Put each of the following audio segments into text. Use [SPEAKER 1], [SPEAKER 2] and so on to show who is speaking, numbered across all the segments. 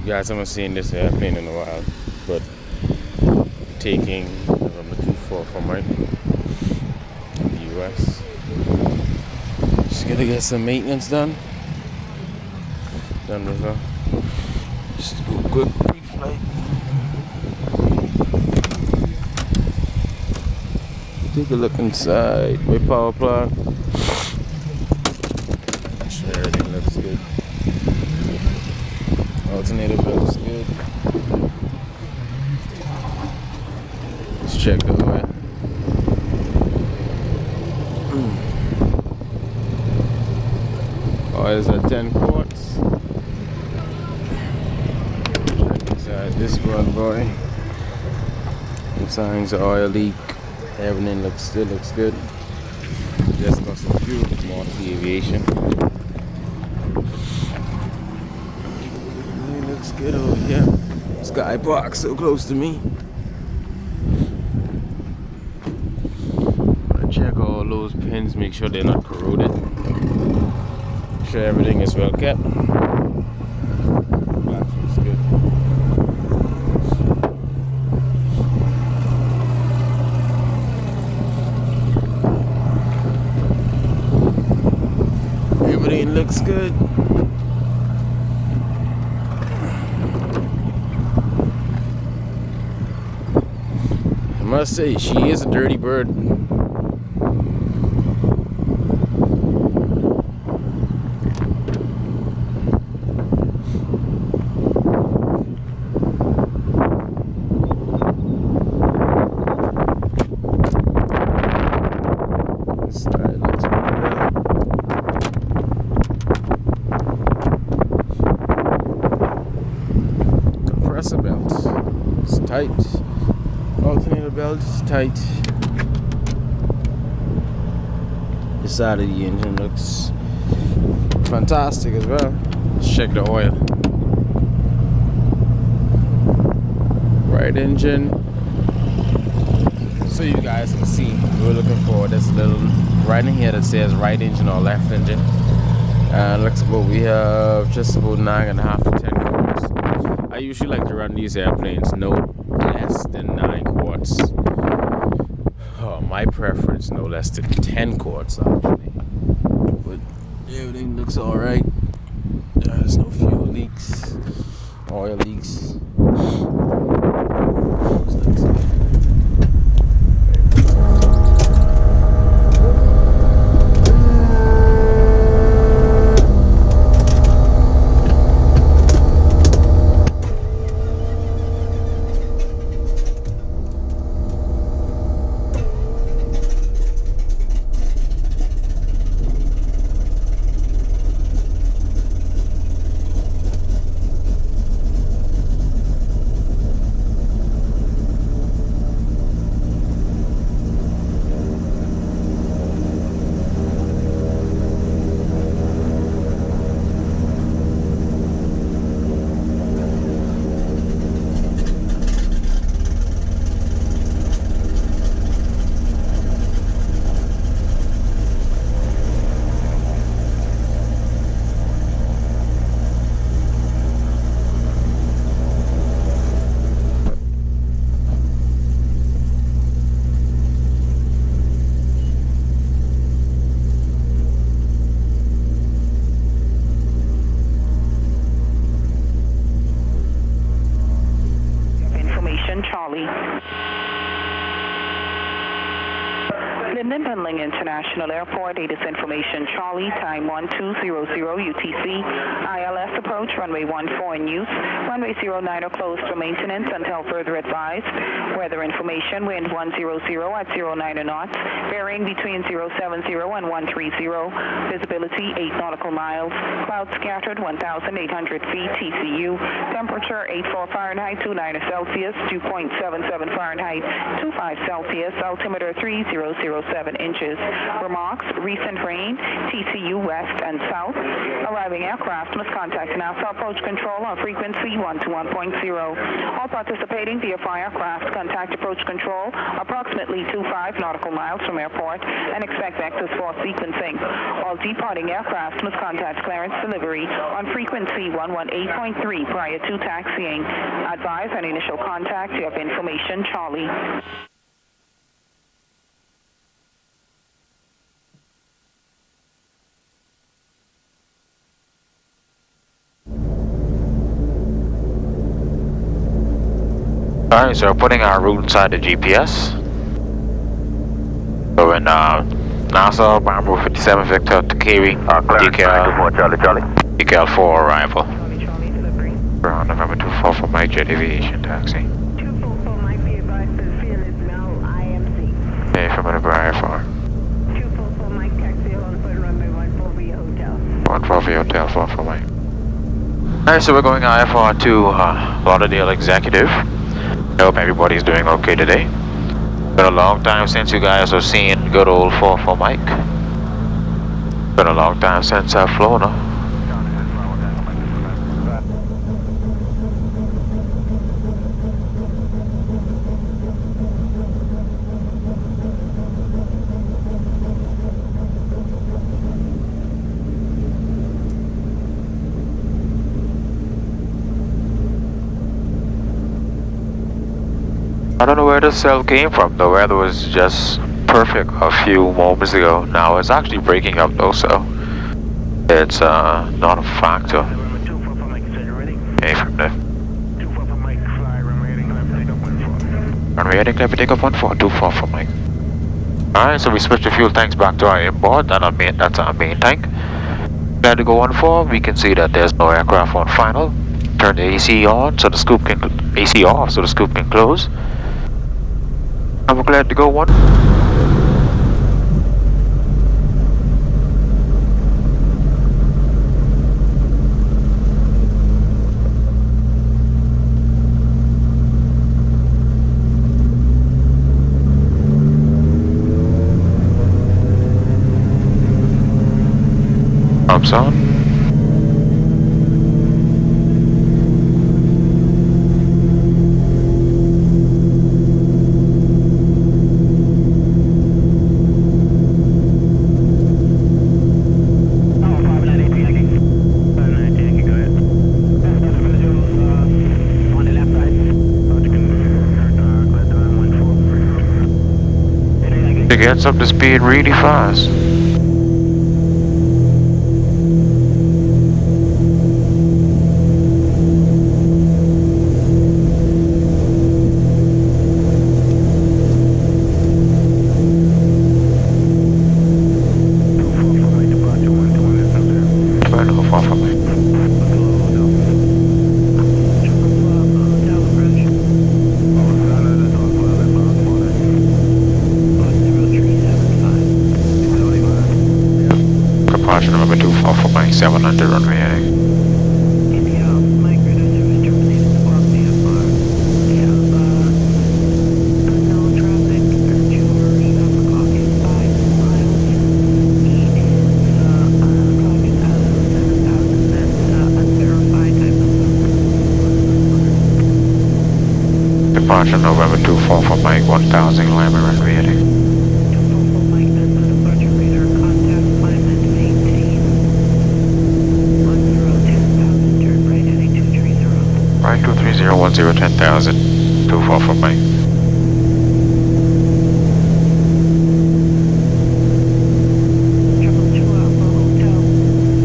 [SPEAKER 1] You guys haven't seen this airplane in a while, but taking number 24 from right the US. Just gonna get some maintenance done with her. Just do a quick pre-flight. Take a look inside my power plant. Sure, everything looks good. Alternator belt is good. Let's check the oil. Oil's at 10 quarts. Check inside this one, boy. No signs of oil leak. Everything still looks good. Just got some fuel, more to aviation. Everything looks good over here. Sky Park so close to me. I check all those pins, make sure they're not corroded. Make sure everything is well kept. Battery's good. Everything looks good. I must say, she is a dirty bird. This tire looks pretty well. Compressor belt, it's tight. Alternator belt is tight. This side of the engine looks fantastic as well. Let's check the oil. Right engine. So you guys can see, we're looking for this little right in here that says right engine or left engine. Looks about we have just about 9.5 to 10 quarts. I usually like to run these airplanes no less than 9 quarts. Oh, my preference no less than 10 quarts actually. But everything looks alright. There's no fuel leaks, oil leaks.
[SPEAKER 2] Charlie. Linden Penling International Airport, ATIS information Charlie, time 1200 UTC, ILS approach, runway 14 in use, runway 09 are closed for maintenance until further advised. Weather information, wind 100 at 09 knots, varying between 070 and 130, visibility 8 nautical miles, clouds scattered 1,800 feet TCU, temperature 84 Fahrenheit, 29 Celsius, 2.77 Fahrenheit, 25 Celsius, altimeter 3007 inches. Remarks, recent rain, TCU west and south. Arriving aircraft must contact NASA approach control on frequency 121.0. All participating VFR aircraft contact approach control approximately 25 nautical miles from airport and expect access for sequencing. All departing aircraft must contact clearance delivery on frequency 118.3 prior to taxiing. Advise on initial contact. You have information, Charlie.
[SPEAKER 3] Alright, so we're putting our route inside the GPS. So in Nassau, Bravo 57 Victor to Kiwi, decal 4 arrival. Around November 24 for Mike Jet Aviation Taxi.
[SPEAKER 4] 244 Mike, be advised the field is now IMC.
[SPEAKER 3] Hey, from the IFR.
[SPEAKER 4] 244 Mike, taxi on foot runway 14 via hotel.
[SPEAKER 3] 14 via hotel, 4 for Mike. Alright, so we're going IFR to Lauderdale Executive. I hope everybody's doing okay today. Been a long time since you guys have seen good old 4 for Mike. Been a long time since I've flown her. I don't know where the cell came from. The weather was just perfect a few moments ago. Now it's actually breaking up though, so it's not a factor. Okay, from there. Runway heading clear for takeoff 14, 24 for Mike. Alright, so we switched the fuel tanks back to our inboard. That's our main tank. Glad to go on 4. We can see that there's no aircraft on final. Turn the AC on so the scoop can AC off so the scoop can close. I'm glad to go one. Pumps on. It gets up to speed really fast. Number 24 for Mike 700 runway heading. Departure November 24 for Mike 1000 Lima runway heading. Right, 230 10,000, 24 for Mike.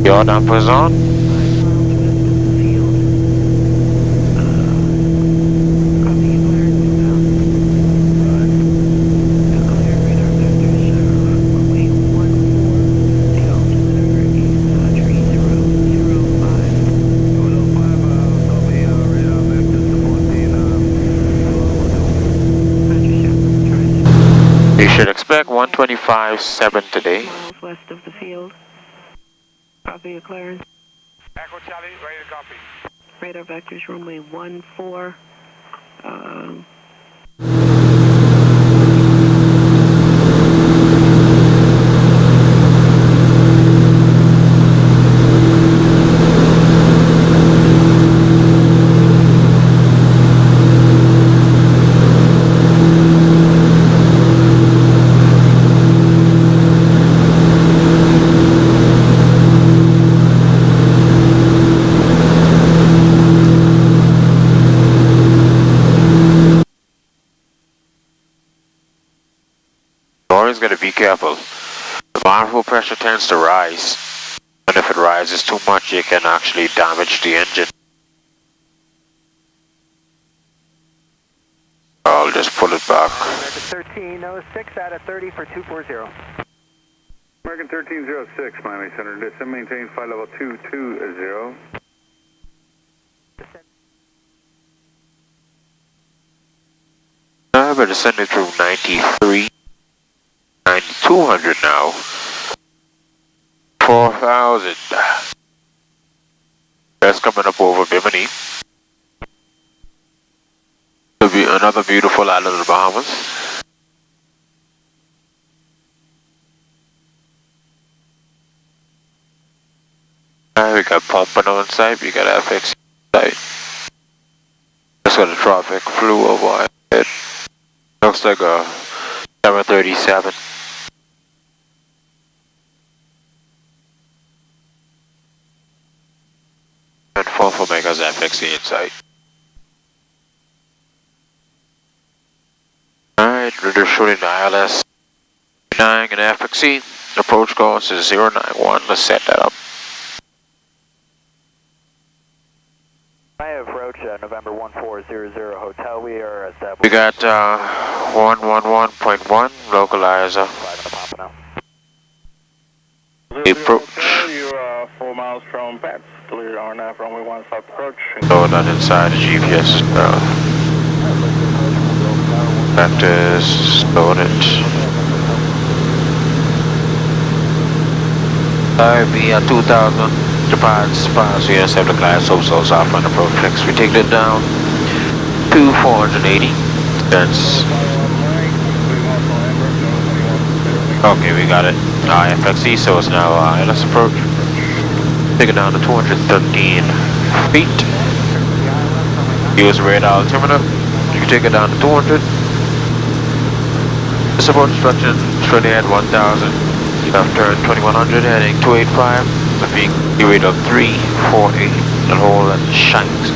[SPEAKER 3] Your dampers on. You should expect 125.7 today.
[SPEAKER 4] Miles west of the field. Copy your clearance.
[SPEAKER 5] Echo Charlie, ready to copy.
[SPEAKER 4] Radar vectors runway 14.
[SPEAKER 3] gotta be careful. The manifold pressure tends to rise, and if it rises too much, it can actually damage the engine. I'll just pull it back.
[SPEAKER 6] American 1306 out of 30 for 240.
[SPEAKER 7] American 1306, Miami Center, descend, maintain flight level 220.
[SPEAKER 3] We're descending through 93, 9200 now. 4000. That's coming up over Bimini. It'll be another beautiful island of the Bahamas. We got pumping on site, we got FX site. That's got the traffic flew over it. Looks like a 737. And 4 megas FXC in sight. Alright, we're just shooting the ILS 9 and FXC. Approach course is 091. Let's set that up.
[SPEAKER 6] I approach November 1400 Hotel. We are established.
[SPEAKER 3] We got 111.1 localizer. Approach.
[SPEAKER 5] You are 4 miles from Pets. Clear RNF runway 1 south approach.
[SPEAKER 3] Load that inside the GPS. That is loaded. We are 2000. Departs, we just have the glass obstacles off on the approach fix. We take that down to 480. That's okay, we got it. FXC, so it's now ILS approach. Take it down to 213 feet. Use radar altimeter. You can take it down to 200. This approach instruction should at 1000. You have turn 2100 heading 285. The peak rate of 348 and hold at Shanks.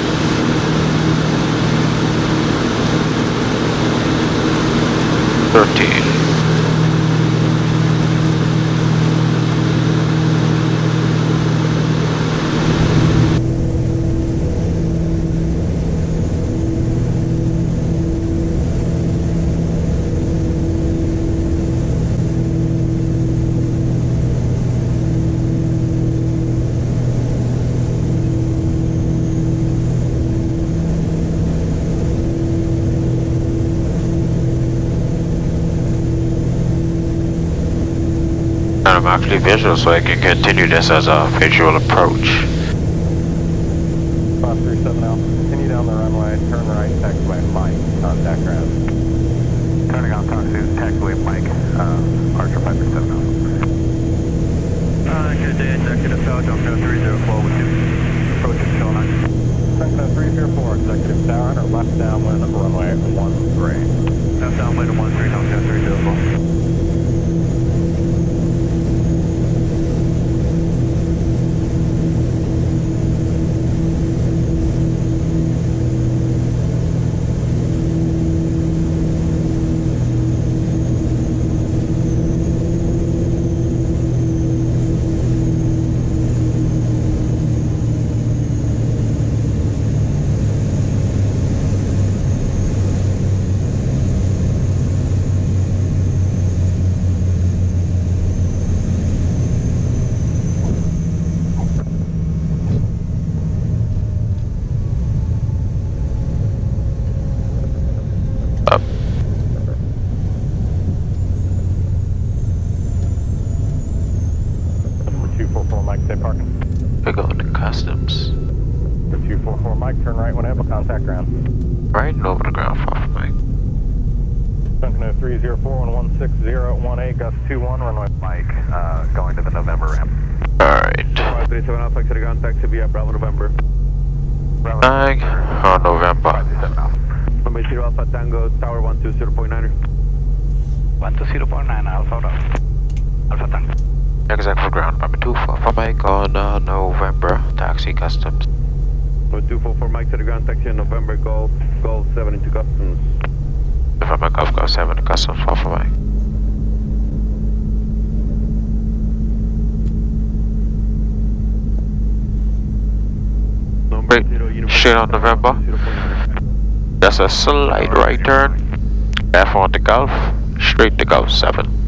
[SPEAKER 3] I'm actually visual, so I can continue this as a visual approach.
[SPEAKER 6] 537 now. Continue down the runway, turn right, taxiway Mike, contact ground. Turning on taxiway Mike, Archer 537 now. Good day, executive tower, Junction 304 with you. Approaching Shoal 9. Junction 304, executive tower, or left downwind of runway 13. Left downwind of 13, Junction 304.
[SPEAKER 3] We're going to customs.
[SPEAKER 6] 244 Mike, turn right when able, contact ground.
[SPEAKER 3] Right and over the ground, far from Mike.
[SPEAKER 6] Junction 304 and 16018, gust 21, runway Mike, going to the November ramp.
[SPEAKER 3] Alright.
[SPEAKER 6] 537 Alpha, to the contact to be at Bravo November.
[SPEAKER 3] Mike on November.
[SPEAKER 6] 537 Alpha. Runway 0 Alpha Tango, tower 120.9er. 120.9 Alpha, Alpha Tango.
[SPEAKER 3] Exact for ground, number 24 for Mike on November, taxi customs.
[SPEAKER 6] 244 Mike to the ground, taxi in November, Golf 7 into customs.
[SPEAKER 3] November Golf 7 to customs, 4 for Mike. Wait, straight on November. That's a slight right turn. F on the Gulf, straight to Gulf 7.